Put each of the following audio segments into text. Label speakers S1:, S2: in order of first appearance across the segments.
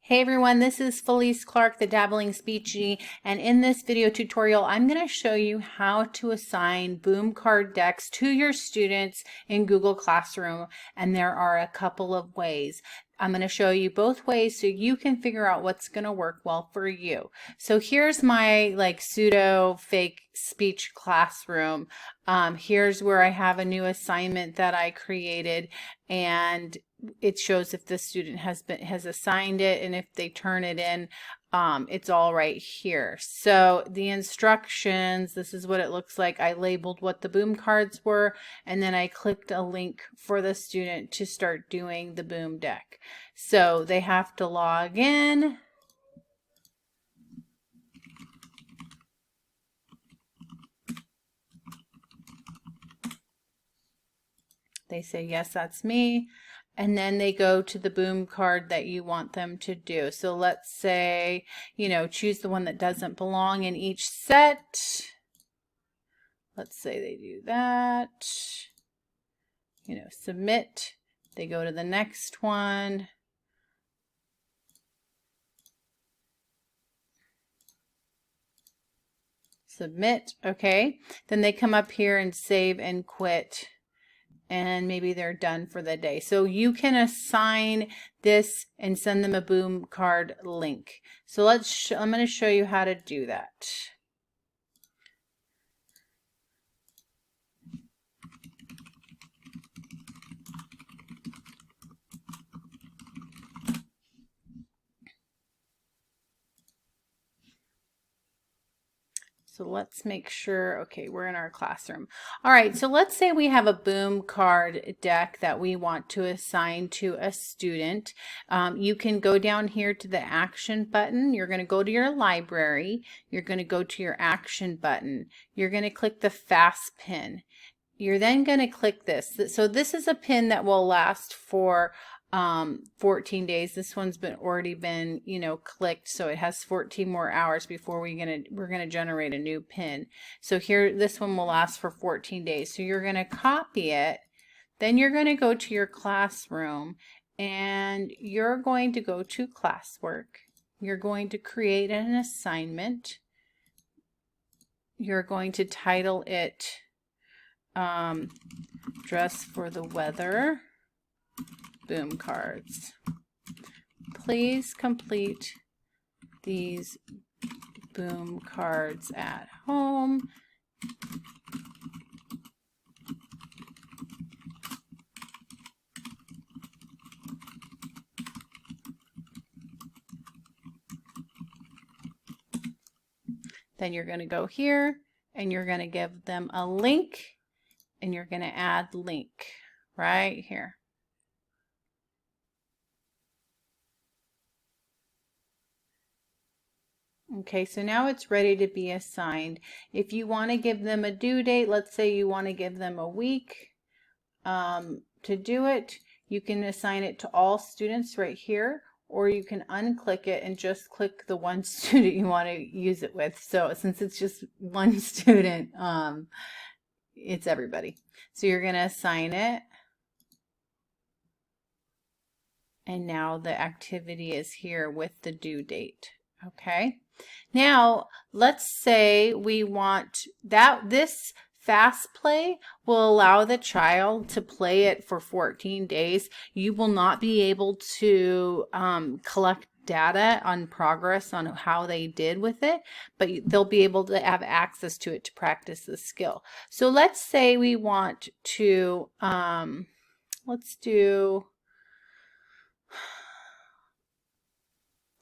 S1: Hey everyone, this is Felice Clark, the Dabbling Speechy, and in this video tutorial, I'm going to show you how to assign boom card decks to your students in Google Classroom, and there are a couple of ways. I'm going to show you both ways so you can figure out what's going to work well for you. So here's my pseudo fake speech classroom. Here's where I have a new assignment that I created, and it shows if the student has assigned it, and if they turn it in, it's all right here. So the instructions, this is what it looks like. I labeled what the boom cards were, and then I clicked a link for the student to start doing the boom deck. So they have to log in. They say, yes, that's me. And then they go to the boom card that you want them to do. So let's say, choose the one that doesn't belong in each set. Let's say they do that. Submit. They go to the next one. Submit. Okay. Then they come up here and save and quit. And maybe they're done for the day. So you can assign this and send them a boom card link. So I'm going to show you how to do that. So let's make sure, okay, we're in our classroom. All right, so let's say we have a boom card deck that we want to assign to a student. You can go down here to the action button. You're going to go to your library. You're going to go to your action button. You're going to click the fast pin. You're then going to click this. So this is a pin that will last for 14 days. This one's already been clicked, so it has 14 more hours before we're gonna generate a new pin. So here, this one will last for 14 days. So you're gonna copy it, then you're gonna go to your classroom, and you're going to go to classwork. You're going to create an assignment. You're going to title it Dress for the Weather boom cards. Please complete these boom cards at home. Then you're going to go here and you're going to give them a link, and you're going to add link right here. Okay, so now it's ready to be assigned. If you want to give them a due date, let's say you want to give them a week to do it, you can assign it to all students right here, or you can unclick it and just click the one student you want to use it with. So since it's just one student, it's everybody. So you're going to assign it. And now the activity is here with the due date. Okay. Now, let's say we want this fast play will allow the child to play it for 14 days. You will not be able to collect data on progress on how they did with it, but they'll be able to have access to it to practice the skill. So let's say we want to, let's do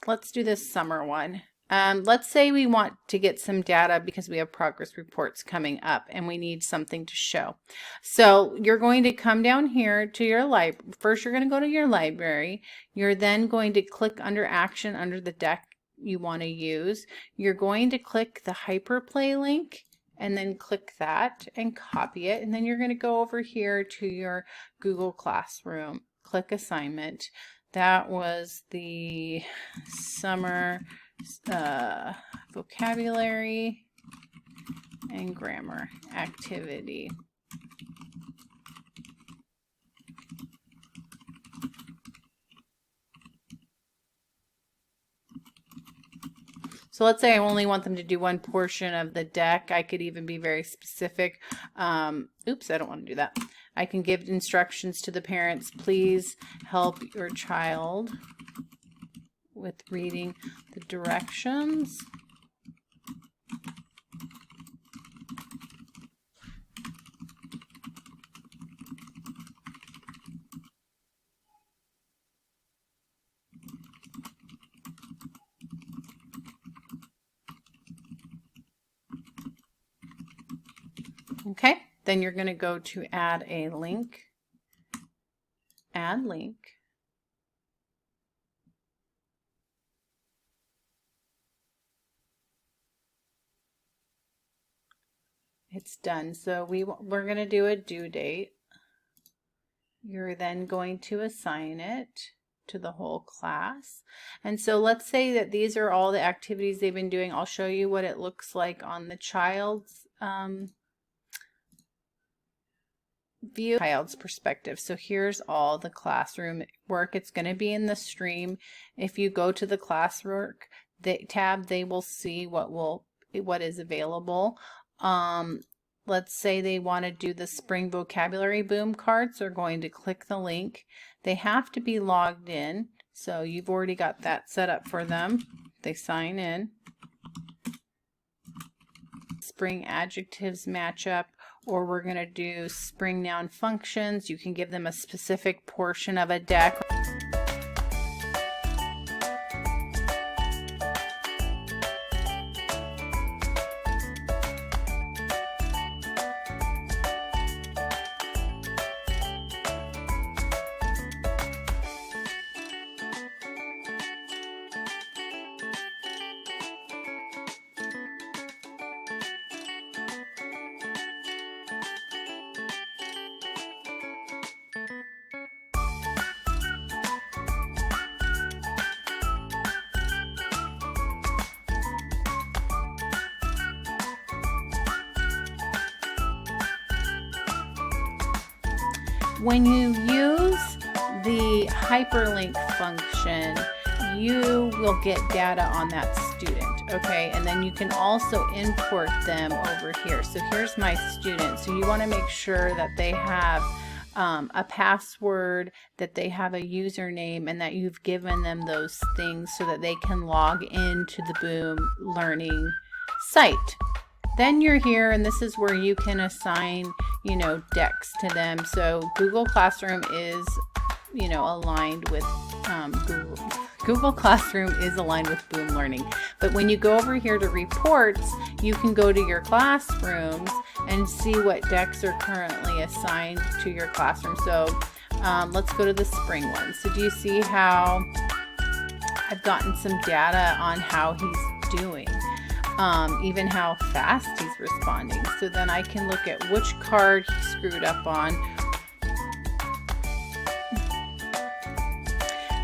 S1: this summer one. Let's say we want to get some data because we have progress reports coming up and we need something to show. So you're going to come down here to your library. First, you're going to go to your library. You're then going to click under action under the deck you want to use. You're going to click the hyperplay link and then click that and copy it. And then you're going to go over here to your Google Classroom, click assignment. That was the summer vocabulary and grammar activity. So let's say I only want them to do one portion of the deck. I could even be very specific. Oops, I don't want to do that. I can give instructions to the parents. Please help your child with reading the directions. Okay, then you're going to go to add a link, add link. It's done. So we're going to do a due date. You're then going to assign it to the whole class. And so let's say that these are all the activities they've been doing. I'll show you what it looks like on the child's child's perspective. So here's all the classroom work. It's going to be in the stream. If you go to the classwork tab, they will see what is available. Let's say they want to do the spring vocabulary boom cards. They're going to click the link. They have to be logged in. So you've already got that set up for them. They sign in. Spring adjectives matchup, or we're going to do spring noun functions. You can give them a specific portion of a deck. When you use the hyperlink function, you will get data on that student, okay? And then you can also import them over here. So here's my student. So you want to make sure that they have a password, that they have a username, and that you've given them those things so that they can log into the Boom Learning site. Then you're here, and this is where you can assign, decks to them. So Google Classroom is, aligned with Google Classroom is aligned with Boom Learning. But when you go over here to reports, you can go to your classrooms and see what decks are currently assigned to your classroom. So let's go to the spring one. So do you see how I've gotten some data on how he's doing? Even how fast he's responding. So then I can look at which card he screwed up on.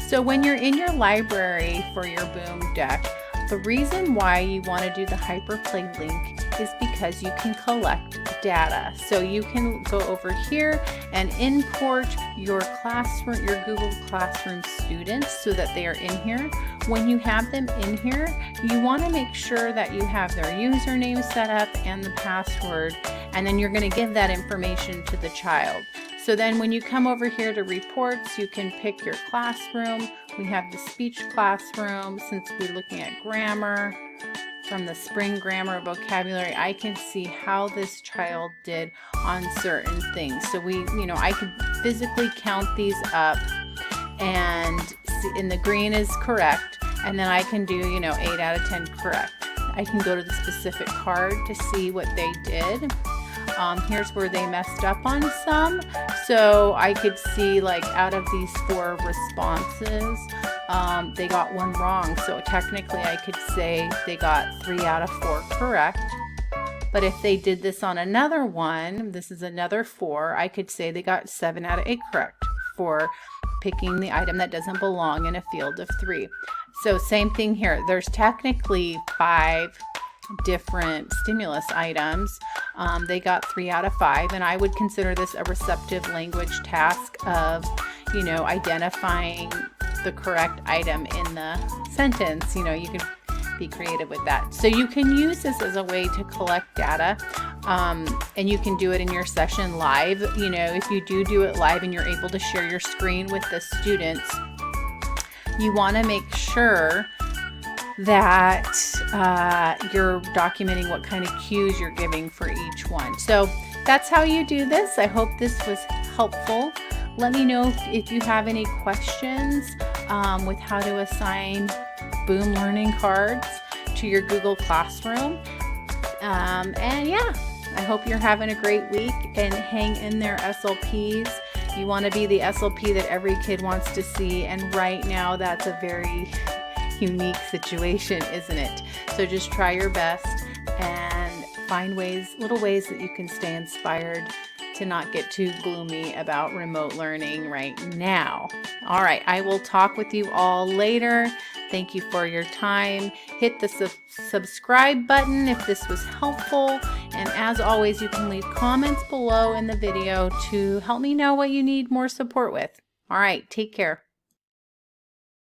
S1: So when you're in your library for your Boom deck, the reason why you want to do the hyperplay link is because you can collect data. So you can go over here and import your classroom, your Google Classroom students so that they are in here. When you have them in here, you want to make sure that you have their username set up and the password, and then you're going to give that information to the child. So then when you come over here to reports, you can pick your classroom. We have the speech classroom. Since we're looking at grammar, from the spring grammar vocabulary, I can see how this child did on certain things. So I could physically count these up and see, and the green is correct. And then I can do, 8 out of 10 correct. I can go to the specific card to see what they did. Here's where they messed up on some. So I could see, like, out of these 4 responses, they got 1 wrong. So technically I could say they got 3 out of 4 correct. But if they did this on another one, this is another 4, I could say they got 7 out of 8 correct for picking the item that doesn't belong in a field of 3. So same thing here. There's technically 5 different stimulus items. They got 3 out of 5, and I would consider this a receptive language task of, identifying the correct item in the sentence. You can be creative with that. So you can use this as a way to collect data, and you can do it in your session live. You know, if you do it live and you're able to share your screen with the students, you want to make sure that you're documenting what kind of cues you're giving for each one. So that's how you do this. I hope this was helpful. Let me know if you have any questions with how to assign Boom Learning cards to your Google Classroom. And yeah, I hope you're having a great week, and hang in there, SLPs. You want to be the SLP that every kid wants to see, and right now that's a very unique situation, isn't it? So just try your best and find little ways that you can stay inspired to not get too gloomy about remote learning right now. All right, I will talk with you all later. Thank you for your time. Hit the subscribe button if this was helpful. And as always, you can leave comments below in the video to help me know what you need more support with. All right, take care.